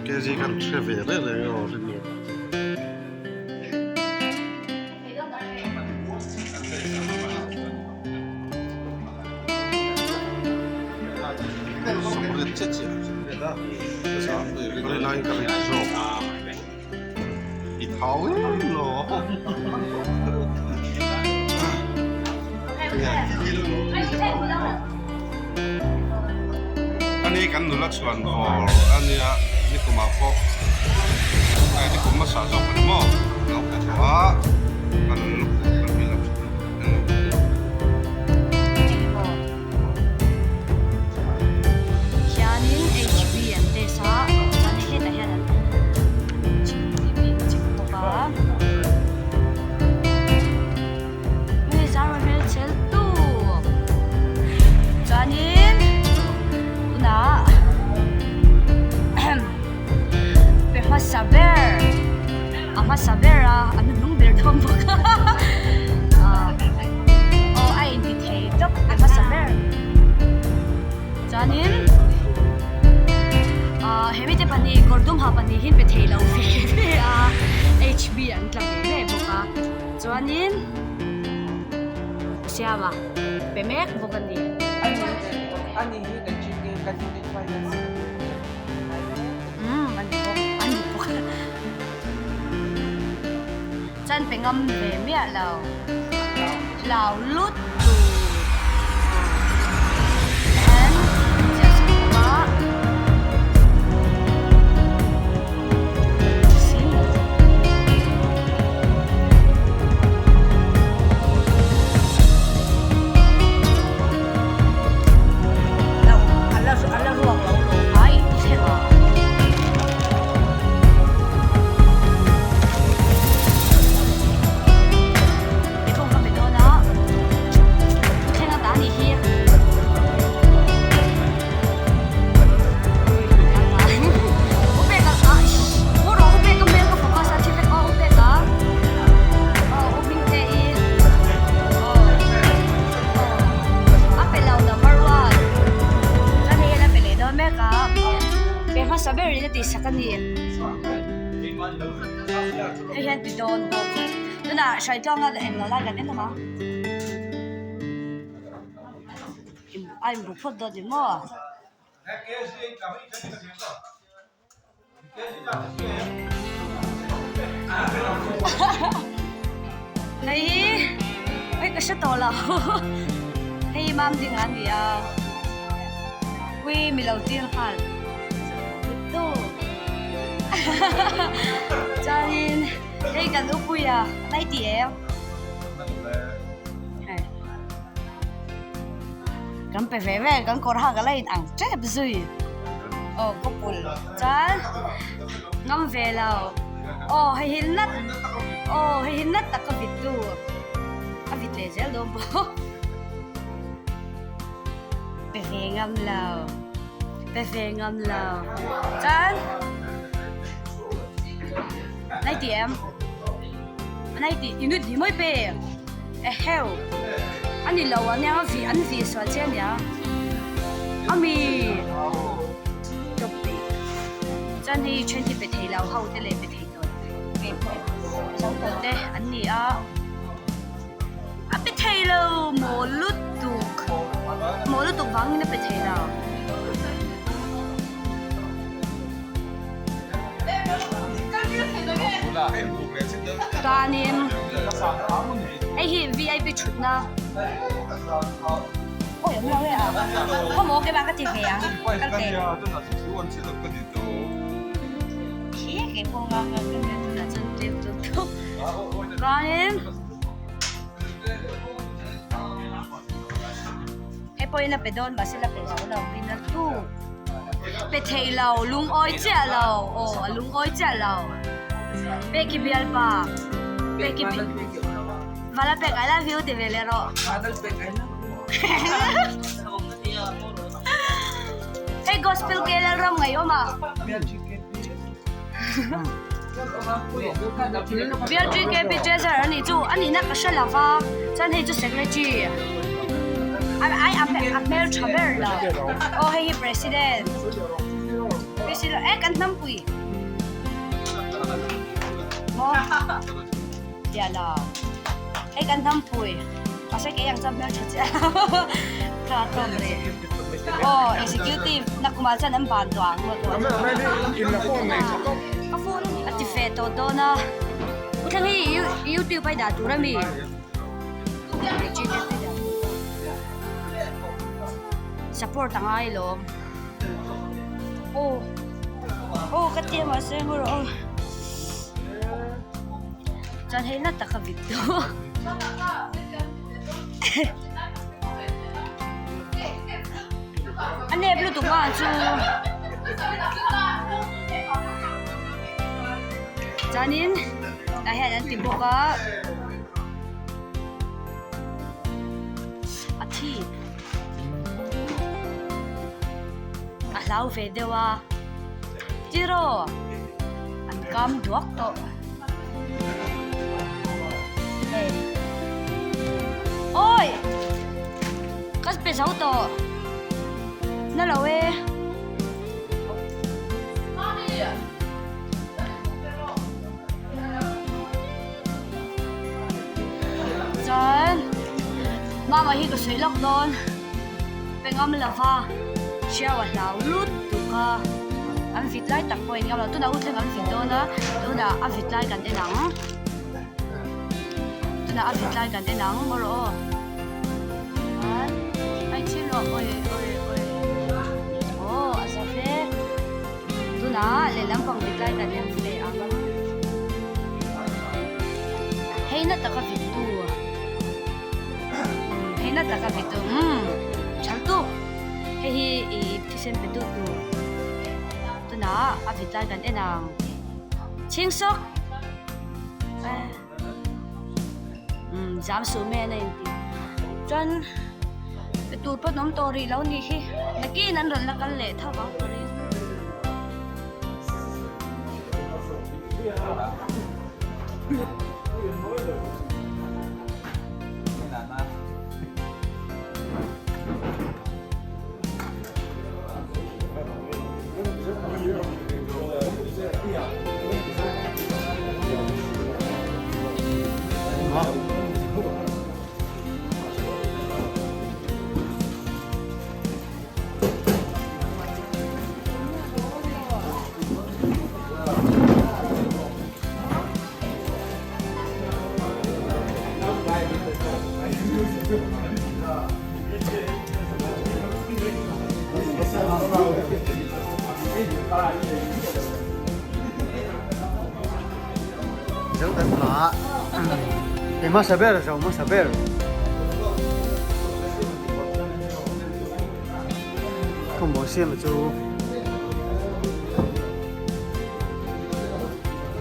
cái gì cần xe về đấy rồi rồi chết chết cái này cái này rồi ít tháo rồiอันนี้กันดูลักษณะอ๋ออันนี้นี่ก็มาพอไอ้นี่ก็มาสะสมกันมั้งเอาแต่ว่ามันมีลักษณะHianin HB an te sa chan he ta hian TV chik to ba me zara mel chel tu chanin na pe ha saber ama sabera anu nung ber dom ba oh ai indicate dok pe ha saber chanin hemi te pani kordum ha pani hin pe thelo fe HB an tlang ve boka chuanin siama pe mek bokani ani hi kan chicken kan ni finance ani bok chan pe ngam ve mi a lao lut tu and just ba saber rin natin sa kanin. Ayan, bidon po. Doon na, siya ito nga nalagan. Ito ma. Ay, bukod doon din mo. Nay, ay kasi tola. Hey, ma'am din nga niya. Uy, milaw din ka. Chanin, hey kan upo ya, nay tiel. Kan peveve, kan korha galay ang trep zui. Oh, kopul. Chan, ngam velaw. Oh, hihinat. Oh, hihinat takabitu. Abitlezel dom po. Pevengam law. Pevengam law. Chan. Nay ti em nay ti inut di moi pe hell ani lawa nya an vi swal chen ya ami topi chan hi 20 pe thei law hau te le pe thei to ke sang to te ani a pe thei law mo lut tu wang ni pe thei law kanin ai hi VIP chut na ôi em lo à có một cái ba cái tivi à cái tiền khí cái phong ngon cái này là chân tiêu tốt kanin ai poi na pedon ba sila pe sa law pinal tu pe thei law lung oi cha law lung oi cha law Tkp Bualpui'V Tkp Vala Pek I love you Tivelero Adal Pek I love Hey gospel kailan ram ngayon ma Biar Tkp Treasure ani chu ani na kasha lava chan he chu secretary ai Amel Chaber la oh hey president sila kan nampui mo ya la kan nampui pasal ke yang sampai saja ka tomre oh executive na kumalsa ng bantuang mo to ka phone at feto do na utang YouTube ay datura mi support ang ay lo oh katia masenguro oh jan hay na taka video ane bluetooth ma chu janin dahil ang tibuka ati ahlaw fedewa jiro ang kam duak to oi kas pesau to nalawe Jan mama hi ko silok don pengam lava siya wala lut tu ka ang fitlay takpo ngam la tu na utlen ang fitona tu na ang fitlay kan denang tu na ang fitlay kan denang moro an ai chilo oi oh asafe tu na le lampang fitlay kan den fle ang hey na taka fitu hey na taka fitu chantu hey Thisen Pek tu na avital kan enang chingsok jam su me na inti chan tur pa nom tori lau ni hi naki nan ron la kan le tha ba tori Dấu tấn lạ thì mà saber rồi mà saber không bỏ xe mà chú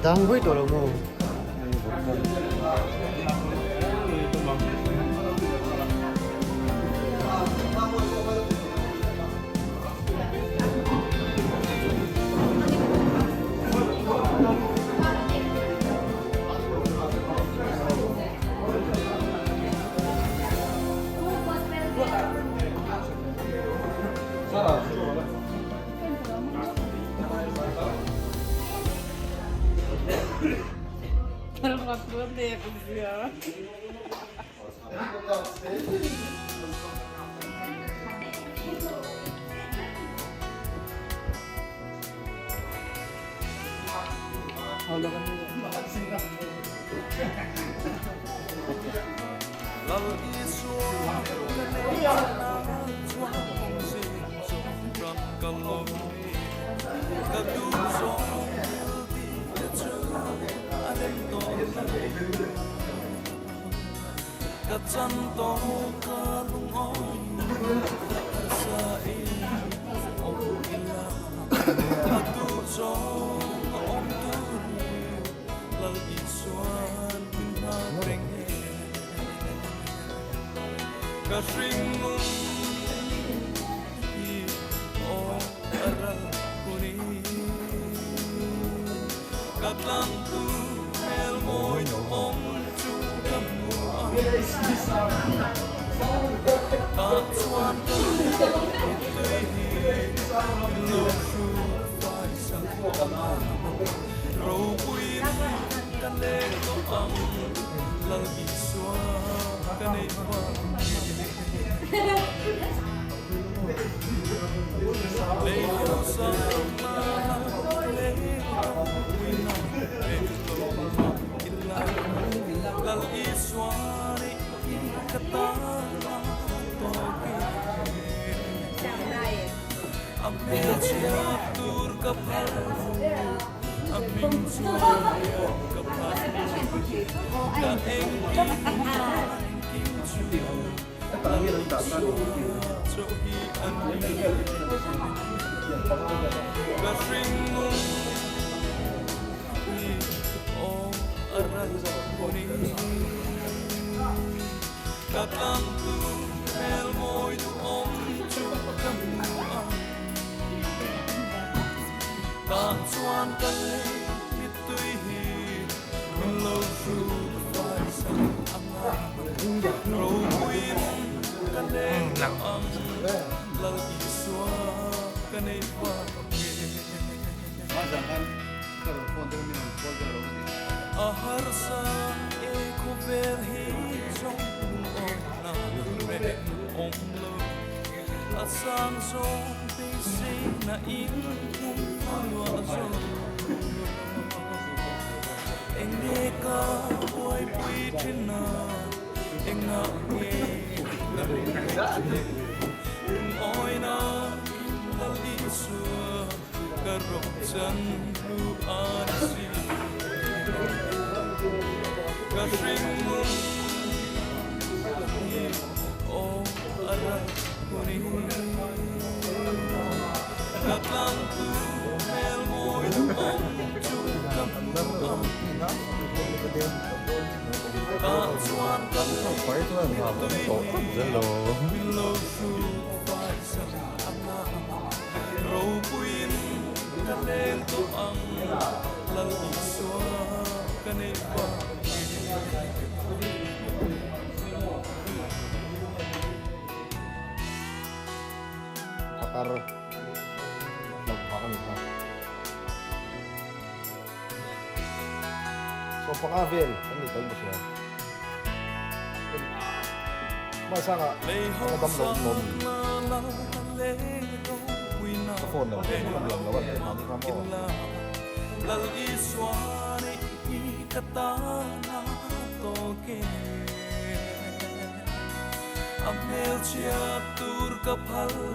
đang với tôi là mua râu quên căn lên có âm lal iswa kanay pa lay ho sa lay wina elo illa lal iswa ni kata Ambil catur kapal, ambil suaya kapal, kaeng kimcu, cohi ani, kasringu, oh aral kuni, katang tu elmoy tu om cukam ta chuan kan lei mi tui hi min lo ru vai sang anga ro quin kan lei ang lal i suwa kan ei pa a har sa e ko ver hi song on na re om lo a sang song bi sing na in em nghe ca Bualpui'V Thisen em ngã nghe oi na la đi xưa ca rộng chân lu an si ca sinh mung o ara kuni ca tang tu mel môi om chu kam ta chuan kan phải thôi mà tổ rất là lo ru vai sang anga ro puin kan leng to ang lal iswa kan ei pa pakar nagpakan ka. So pakavel, ano tayo ba siya? Masa nga, ang damlong mom. Sa phone na, damlong lawan, mami ka mo. Lal iswa ni katana toke amel catur kapalo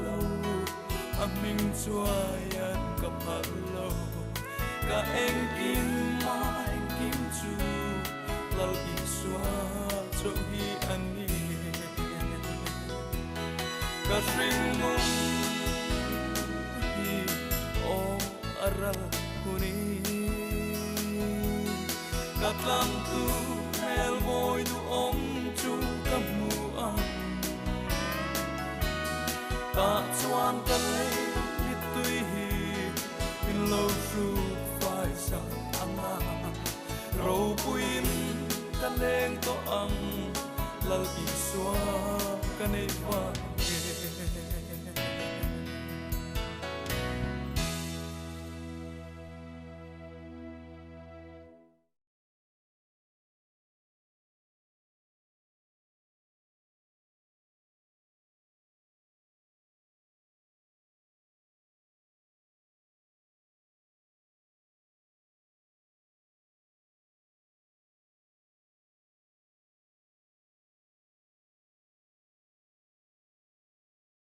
aming suayan kapalo kaeng kim mai kim chu lal iswa cohi ani kasring mong hi o aral kuni katlang tu mel môi tu om chu kamuan ta chuan kan lei mi tui hi min lo ru vai sang anga ro puin kan leng to ang lal iswa kan ei pa